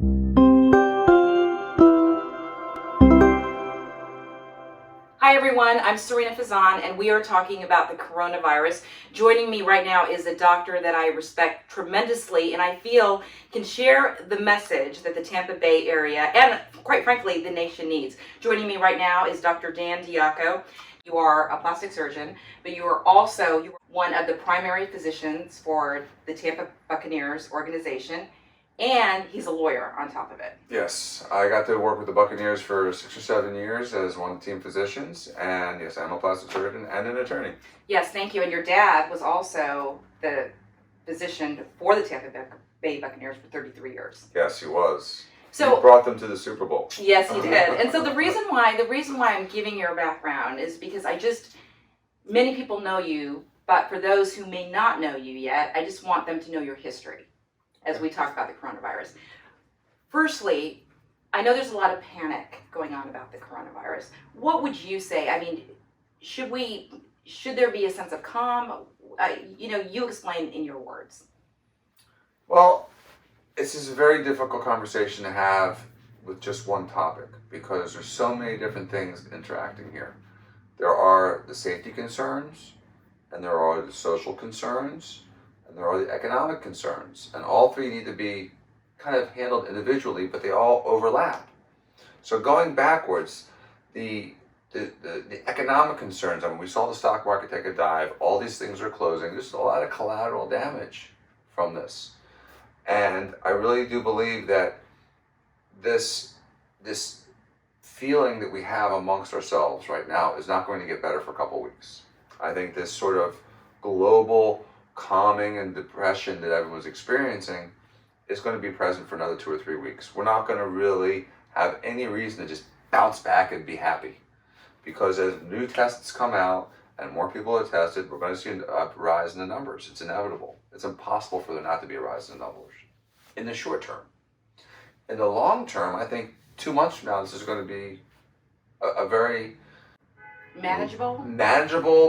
Hi everyone, I'm Sarina Fazan and we are talking about the coronavirus. Joining me right now is a doctor that I respect tremendously and I feel can share the message that the Tampa Bay area and quite frankly the nation needs. Joining me right now is Dr. Dan Diaco. You are a plastic surgeon, but you are also one of the primary physicians for the Tampa Buccaneers organization. And he's a lawyer on top of it. Yes, I got to work with the Buccaneers for 6 or 7 years as one of the team physicians, and yes, I'm a plastic surgeon and an attorney. Yes, thank you. And your dad was also the physician for the Tampa Bay Buccaneers for 33 years. Yes, he was. So he brought them to the Super Bowl. Yes, he did. And so the reason why I'm giving your background is because many people know you, but for those who may not know you yet, I just want them to know your history as we talk about the coronavirus. Firstly, I know there's a lot of panic going on about the coronavirus. What would you say? I mean, should there be a sense of calm? You explain in your words. Well, this is a very difficult conversation to have with just one topic because there's so many different things interacting here. There are the safety concerns, and there are the social concerns, and there are the economic concerns, and all three need to be kind of handled individually, but they all overlap. So going backwards, the economic concerns, I mean, we saw the stock market take a dive, all these things are closing, there's a lot of collateral damage from this. And I really do believe that this feeling that we have amongst ourselves right now is not going to get better for a couple of weeks. I think this sort of global calming and depression that everyone's experiencing is going to be present for another 2 or 3 weeks. We're not going to really have any reason to just bounce back and be happy, because as new tests come out and more people are tested, we're going to see a rise in the numbers. It's inevitable. It's impossible for there not to be a rise in the numbers in the short term. In the long term, I think 2 months from now, this is going to be a very manageable,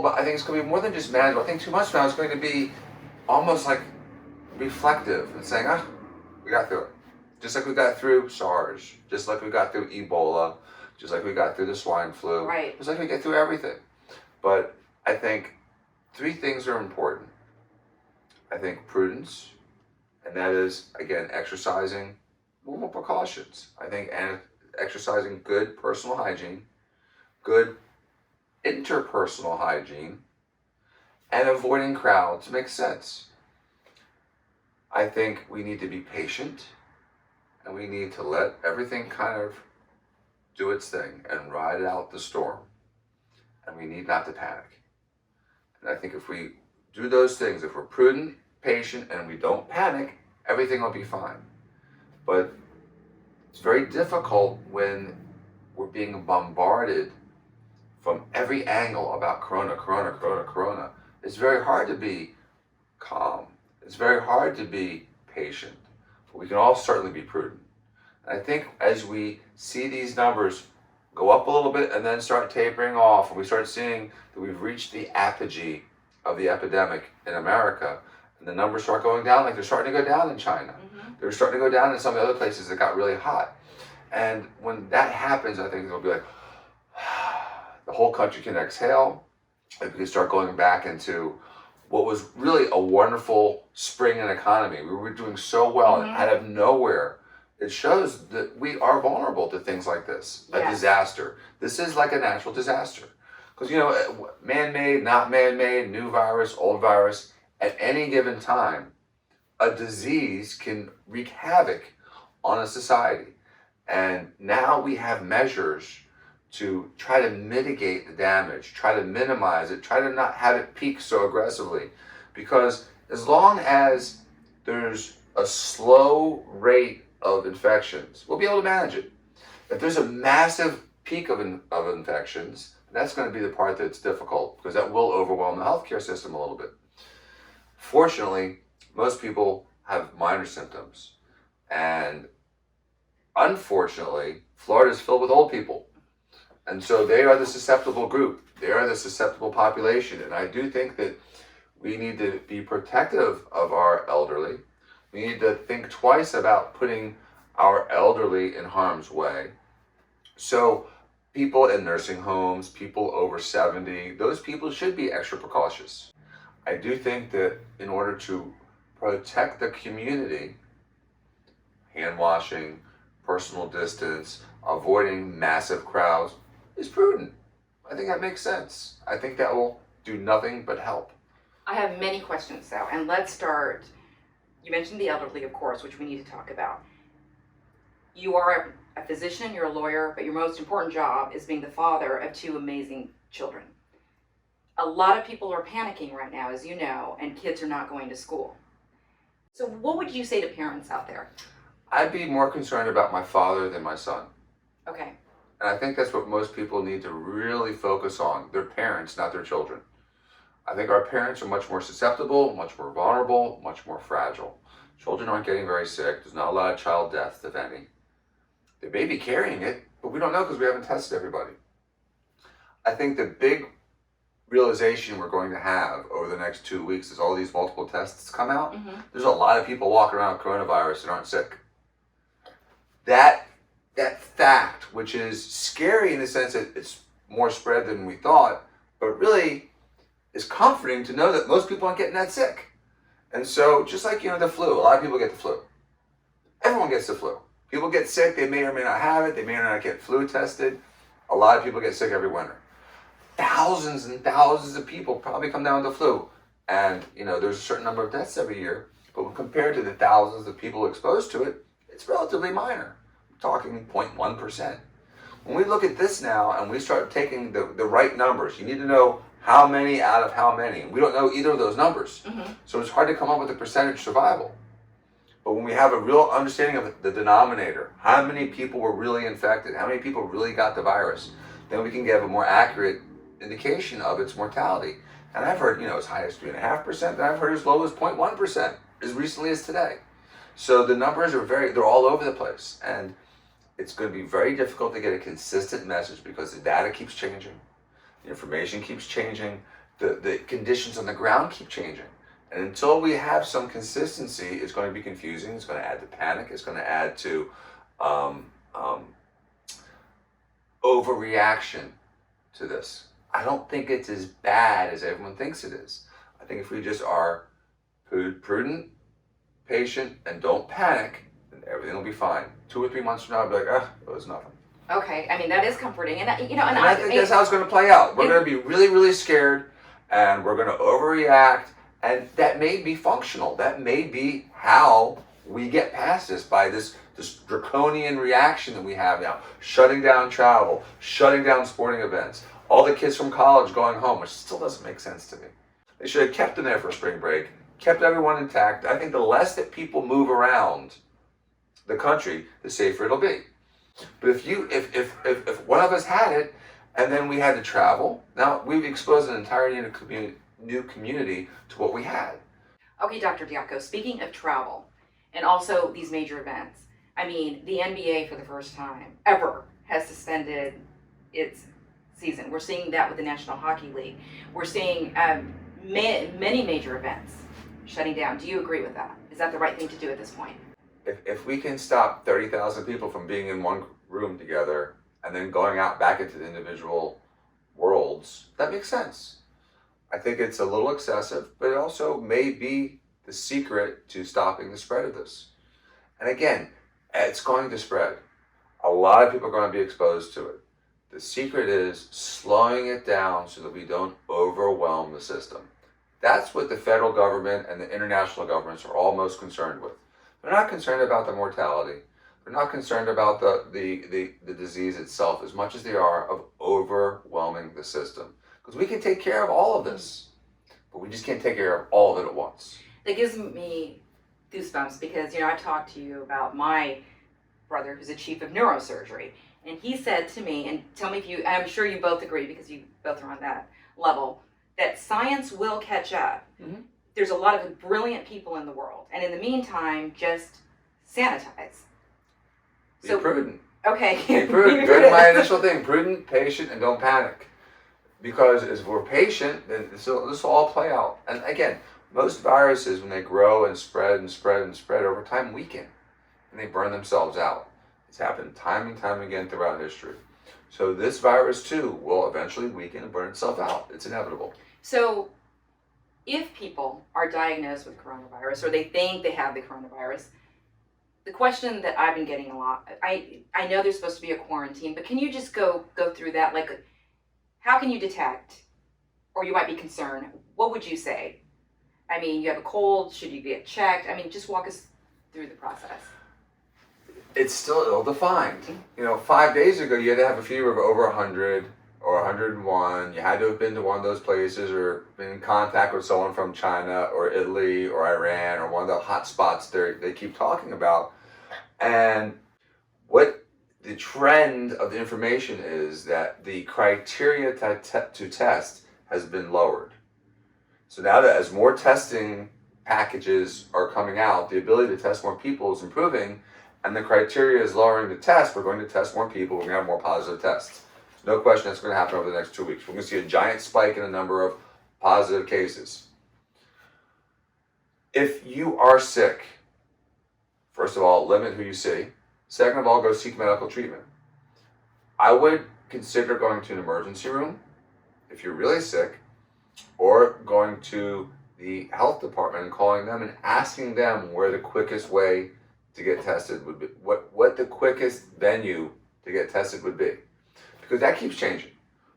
but I think it's going to be more than just manageable. I think 2 months from now it's going to be almost like reflective and saying, we got through it. Just like we got through SARS, just like we got through Ebola, just like we got through the swine flu. Right. Just like we get through everything. But I think 3 things are important. I think prudence, and that is, again, exercising normal precautions. I think exercising good personal hygiene, good interpersonal hygiene, and avoiding crowds makes sense. I think we need to be patient, and we need to let everything kind of do its thing and ride out the storm. And we need not to panic. And I think if we do those things, if we're prudent, patient, and we don't panic, everything will be fine. But it's very difficult when we're being bombarded from every angle about corona. It's very hard to be calm. It's very hard to be patient. But we can all certainly be prudent. And I think as we see these numbers go up a little bit and then start tapering off, and we start seeing that we've reached the apogee of the epidemic in America, and the numbers start going down, like they're starting to go down in China. Mm-hmm. They're starting to go down in some of the other places that got really hot. And when that happens, I think it'll be like, the whole country can exhale, and we can start going back into what was really a wonderful spring in economy. We were doing so well, and out of nowhere, it shows that we are vulnerable to things like this, a disaster. This is like a natural disaster. Because, man-made, not man-made, new virus, old virus, at any given time, a disease can wreak havoc on a society. And now we have measures to try to mitigate the damage, try to minimize it, try to not have it peak so aggressively. Because as long as there's a slow rate of infections, we'll be able to manage it. If there's a massive peak of infections, that's going to be the part that's difficult, because that will overwhelm the healthcare system a little bit. Fortunately, most people have minor symptoms. And unfortunately, Florida is filled with old people. And so they are the susceptible group. They are the susceptible population. And I do think that we need to be protective of our elderly. We need to think twice about putting our elderly in harm's way. So people in nursing homes, people over 70, those people should be extra precautious. I do think that in order to protect the community, hand washing, personal distance, avoiding massive crowds is prudent. I think that makes sense. I think that will do nothing but help. I have many questions though, and let's start. You mentioned the elderly, of course, which we need to talk about. You are a physician, you're a lawyer, but your most important job is being the father of two amazing children. A lot of people are panicking right now, as you know, and kids are not going to school. So what would you say to parents out there? I'd be more concerned about my father than my son. Okay. And I think that's what most people need to really focus on, their parents, not their children. I think our parents are much more susceptible, much more vulnerable, much more fragile. Children aren't getting very sick. There's not a lot of child deaths, if any. They may be carrying it, but we don't know because we haven't tested everybody. I think the big realization we're going to have over the next 2 weeks as all these multiple tests come out, there's a lot of people walking around with coronavirus that aren't sick. That fact, which is scary in the sense that it's more spread than we thought, but really is comforting to know that most people aren't getting that sick. And so, just like, the flu, a lot of people get the flu. Everyone gets the flu. People get sick, they may or may not have it, they may or may not get flu tested. A lot of people get sick every winter. Thousands and thousands of people probably come down with the flu. And, there's a certain number of deaths every year, but when compared to the thousands of people exposed to it, it's relatively minor. I'm talking 0.1%. When we look at this now and we start taking the right numbers, you need to know how many out of how many. We don't know either of those numbers. So it's hard to come up with a percentage survival. But when we have a real understanding of the denominator, how many people were really infected, how many people really got the virus, then we can give a more accurate indication of its mortality. And I've heard, as high as 3.5%, and I've heard as low as 0.1% as recently as today. So the numbers are they're all over the place. And it's going to be very difficult to get a consistent message because the data keeps changing. The information keeps changing. The conditions on the ground keep changing. And until we have some consistency, it's going to be confusing. It's going to add to panic. It's going to add to overreaction to this. I don't think it's as bad as everyone thinks it is. I think if we just are prudent, patient, and don't panic, then everything will be fine. 2 or 3 months from now, I'll be like, it was nothing. Okay, I mean, that is comforting. And, and I think that's how it's going to play out. We're going to be really, really scared, and we're going to overreact, and that may be functional. That may be how we get past this, by this draconian reaction that we have now. Shutting down travel, shutting down sporting events, all the kids from college going home, which still doesn't make sense to me. They should have kept them there for spring break, kept everyone intact. I think the less that people move around the country, the safer it'll be. But if one of us had it, and then we had to travel, now we've exposed an entirely new community to what we had. Okay, Dr. Diaco, speaking of travel, and also these major events, I mean, the NBA for the first time ever has suspended its season. We're seeing that with the National Hockey League. We're seeing many major events shutting down. Do you agree with that? Is that the right thing to do at this point? If we can stop 30,000 people from being in one room together and then going out back into the individual worlds, that makes sense. I think it's a little excessive, but it also may be the secret to stopping the spread of this. And again, it's going to spread. A lot of people are going to be exposed to it. The secret is slowing it down so that we don't overwhelm the system. That's what the federal government and the international governments are all most concerned with. They're not concerned about the mortality. They're not concerned about the disease itself as much as they are of overwhelming the system. Because we can take care of all of this, but we just can't take care of all of it at once. That gives me goosebumps because, I've talked to you about my brother who's a chief of neurosurgery. And he said to me, and tell me if you, I'm sure you both agree because you both are on that level, that science will catch up. There's a lot of brilliant people in the world. And in the meantime, just sanitize. Be prudent. Okay. Be prudent. Go to my initial thing. Prudent, patient, and don't panic. Because if we're patient, then this will all play out. And again, most viruses, when they grow and spread and spread and spread over time, weaken. and they burn themselves out. It's happened time and time again throughout history. So this virus too will eventually weaken and burn itself out. It's inevitable. So if people are diagnosed with coronavirus or they think they have the coronavirus, the question that I've been getting a lot, I know there's supposed to be a quarantine, but can you just go through that? Like, how can you detect, or you might be concerned, what would you say? I mean, you have a cold, should you get checked? I mean, just walk us through the process. It's still ill-defined. 5 days ago, you had to have a fever of over 100 or 101. You had to have been to one of those places or been in contact with someone from China or Italy or Iran or one of the hot spots they keep talking about. And what the trend of the information is that the criteria to test has been lowered. So now that as more testing packages are coming out, the ability to test more people is improving, and the criteria is lowering the test. We're going to test more people. We're going to have more positive tests. No question that's going to happen over the next 2 weeks. We're going to see a giant spike in the number of positive cases. If you are sick, first of all, limit who you see. Second of all, go seek medical treatment. I would consider going to an emergency room if you're really sick, or going to the health department and calling them and asking them where the quickest way to get tested would be, what the quickest venue to get tested would be. Because that keeps changing.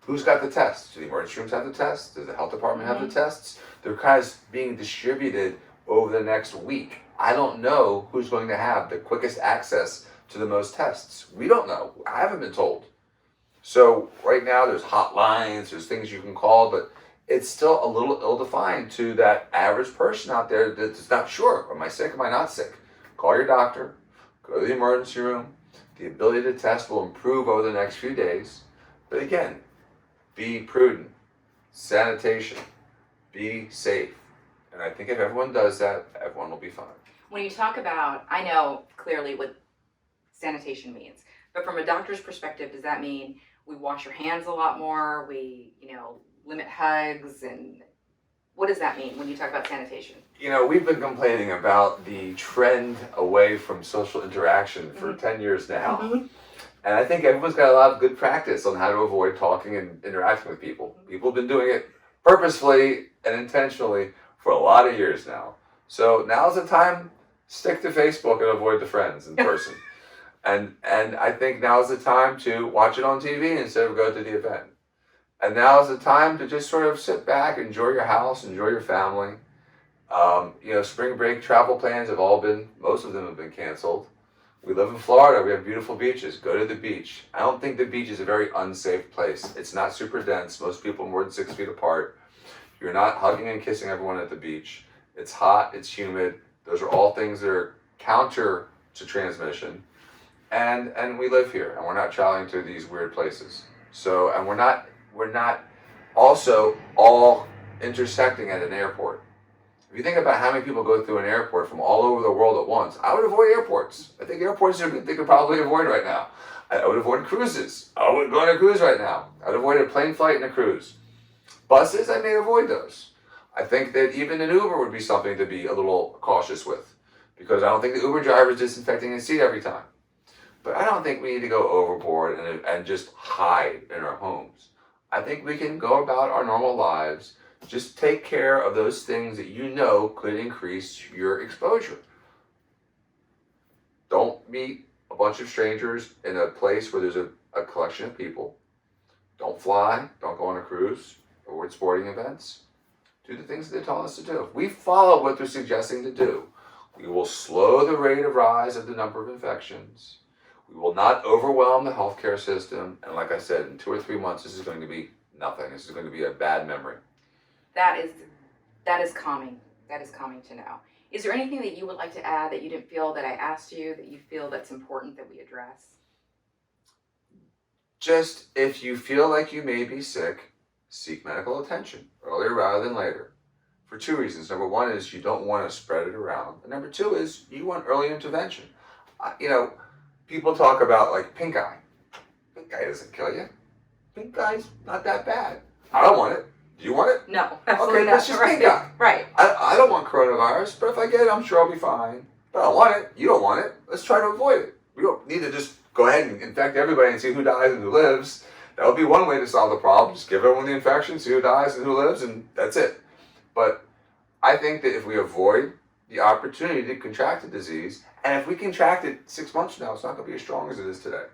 Who's got the tests? Do the emergency rooms have the tests? Does the health department have the tests? They're kind of being distributed over the next week. I don't know who's going to have the quickest access to the most tests. We don't know. I haven't been told. So right now there's hotlines, there's things you can call, but it's still a little ill-defined to that average person out there that's not sure. Am I sick? Am I not sick? Call your doctor. Go to the emergency room. The ability to test will improve over the next few days. But again, be prudent. Sanitation. Be safe. And I think if everyone does that, everyone will be fine. When you talk about, I know clearly what sanitation means, but from a doctor's perspective, does that mean we wash our hands a lot more? We, limit hugs, and what does that mean when you talk about sanitation? We've been complaining about the trend away from social interaction for 10 years now. And I think everyone's got a lot of good practice on how to avoid talking and interacting with people. People have been doing it purposefully and intentionally for a lot of years now. So now's the time, stick to Facebook and avoid the friends in person. And I think now's the time to watch it on TV instead of go to the event. And now's the time to just sort of sit back, enjoy your house, enjoy your family. Spring break travel plans most of them have been canceled. We live in Florida, we have beautiful beaches. Go to the beach. I don't think the beach is a very unsafe place. It's not super dense. Most people are more than 6 feet apart. You're not hugging and kissing everyone at the beach. It's hot, it's humid. Those are all things that are counter to transmission. And we live here, and we're not traveling to these weird places. So, and we're not also all intersecting at an airport. If you think about how many people go through an airport from all over the world at once, I would avoid airports. I think airports are a good thing to probably avoid right now. I would avoid cruises. I wouldn't go on a cruise right now. I'd avoid a plane flight and a cruise. Buses, I may avoid those. I think that even an Uber would be something to be a little cautious with, because I don't think the Uber driver is disinfecting his seat every time. But I don't think we need to go overboard and just hide in our homes. I think we can go about our normal lives, just take care of those things that could increase your exposure. Don't meet a bunch of strangers in a place where there's a collection of people. Don't fly, don't go on a cruise, avoid sporting events. Do the things that they tell us to do. If we follow what they're suggesting to do, we will slow the rate of rise of the number of infections. We will not overwhelm the healthcare system. And like I said, in 2 or 3 months, this is going to be nothing. This is going to be a bad memory. That is calming. That is calming to know. Is there anything that you would like to add that you didn't feel that I asked you, that you feel that's important that we address? Just, if you feel like you may be sick, seek medical attention earlier rather than later. For 2 reasons. Number one is you don't want to spread it around. And number two is you want early intervention. People talk about like pink eye. Pink eye doesn't kill you. Pink eye's not that bad. I don't want it. Do you want it? No, absolutely okay, not. that's just pink eye. Right. I don't want coronavirus, but if I get it, I'm sure I'll be fine. but I don't want it. You don't want it. Let's try to avoid it. We don't need to just go ahead and infect everybody and see who dies and who lives. That would be one way to solve the problem. Just give everyone the infection, see who dies and who lives, and that's it. But I think that if we avoid the opportunity to contract the disease, and if we contract it 6 months from now, it's not going to be as strong as it is today.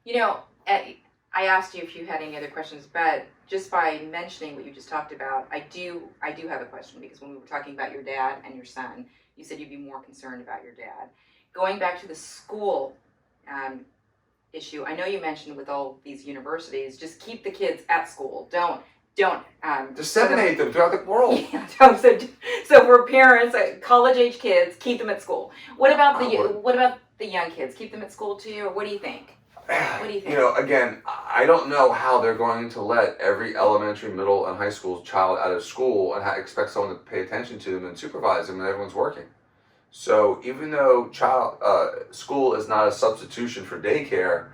You know, I asked you if you had any other questions, but just by mentioning what you just talked about, I do have a question, because when we were talking about your dad and your son, you said you'd be more concerned about your dad. Going back to the school issue, I know you mentioned with all these universities, just keep the kids at school. Don't disseminate them throughout the world. Yeah, so for parents, college age kids, keep them at school. What about the young kids? Keep them at school too, or what do you think? What do you think? You know, again, I don't know how they're going to let every elementary, middle, and high school child out of school and expect someone to pay attention to them and supervise them when everyone's working. So even though school is not a substitution for daycare,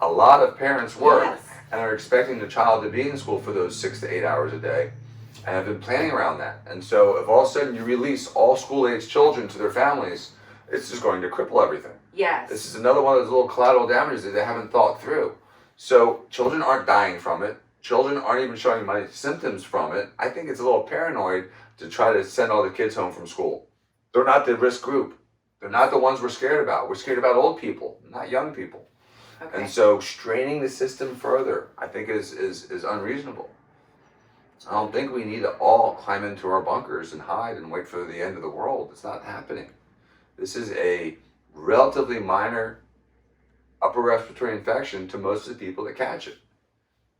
a lot of parents work. Yes. And are expecting the child to be in school for those 6 to 8 hours a day, and have been planning around that. And so if all of a sudden you release all school-age children to their families, it's just going to cripple everything. Yes. This is another one of those little collateral damages that they haven't thought through. So children aren't dying from it. Children aren't even showing many symptoms from it. I think it's a little paranoid to try to send all the kids home from school. They're not the risk group. They're not the ones we're scared about. We're scared about old people, not young people. Okay. And so straining the system further, I think is unreasonable. I don't think we need to all climb into our bunkers and hide and wait for the end of the world. It's not happening. This is a relatively minor upper respiratory infection to most of the people that catch it.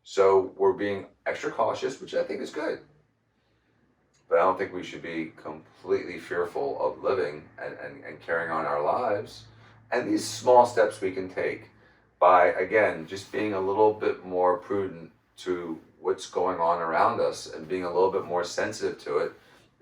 So we're being extra cautious, which I think is good. But I don't think we should be completely fearful of living and carrying on our lives. And these small steps we can take by, again, just being a little bit more prudent to what's going on around us and being a little bit more sensitive to it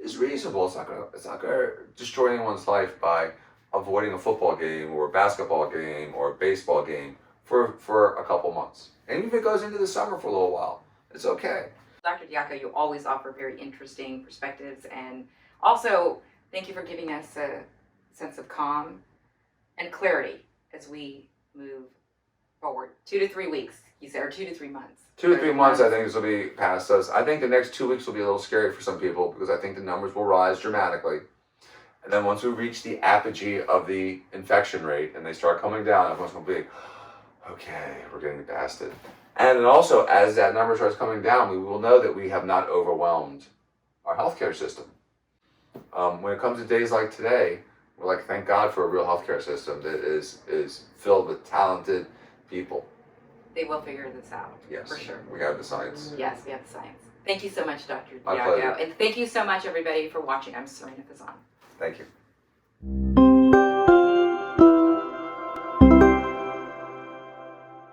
is reasonable. It's not gonna destroy anyone's life by avoiding a football game or a basketball game or a baseball game for a couple months. And even if it goes into the summer for a little while, it's okay. Dr. Diaco, you always offer very interesting perspectives, and also thank you for giving us a sense of calm and clarity as we move forward. 2 to 3 weeks, you said, or 2 to 3 months. 2 to 3 months, I think this will be past us. I think the next 2 weeks will be a little scary for some people because I think the numbers will rise dramatically. And then once we reach the apogee of the infection rate and they start coming down, everyone's going to be, okay, we're getting past it. And then also, as that number starts coming down, we will know that we have not overwhelmed our healthcare system. When it comes to days like today, we're like, thank God for a real healthcare system that is filled with talented people. They will figure this out. Yes, for sure. We have the science. Yes, we have the science. Thank you so much, Dr. My Diaco. pleasure. And thank you so much, everybody, for watching. I'm Sarina Fazan. Thank you.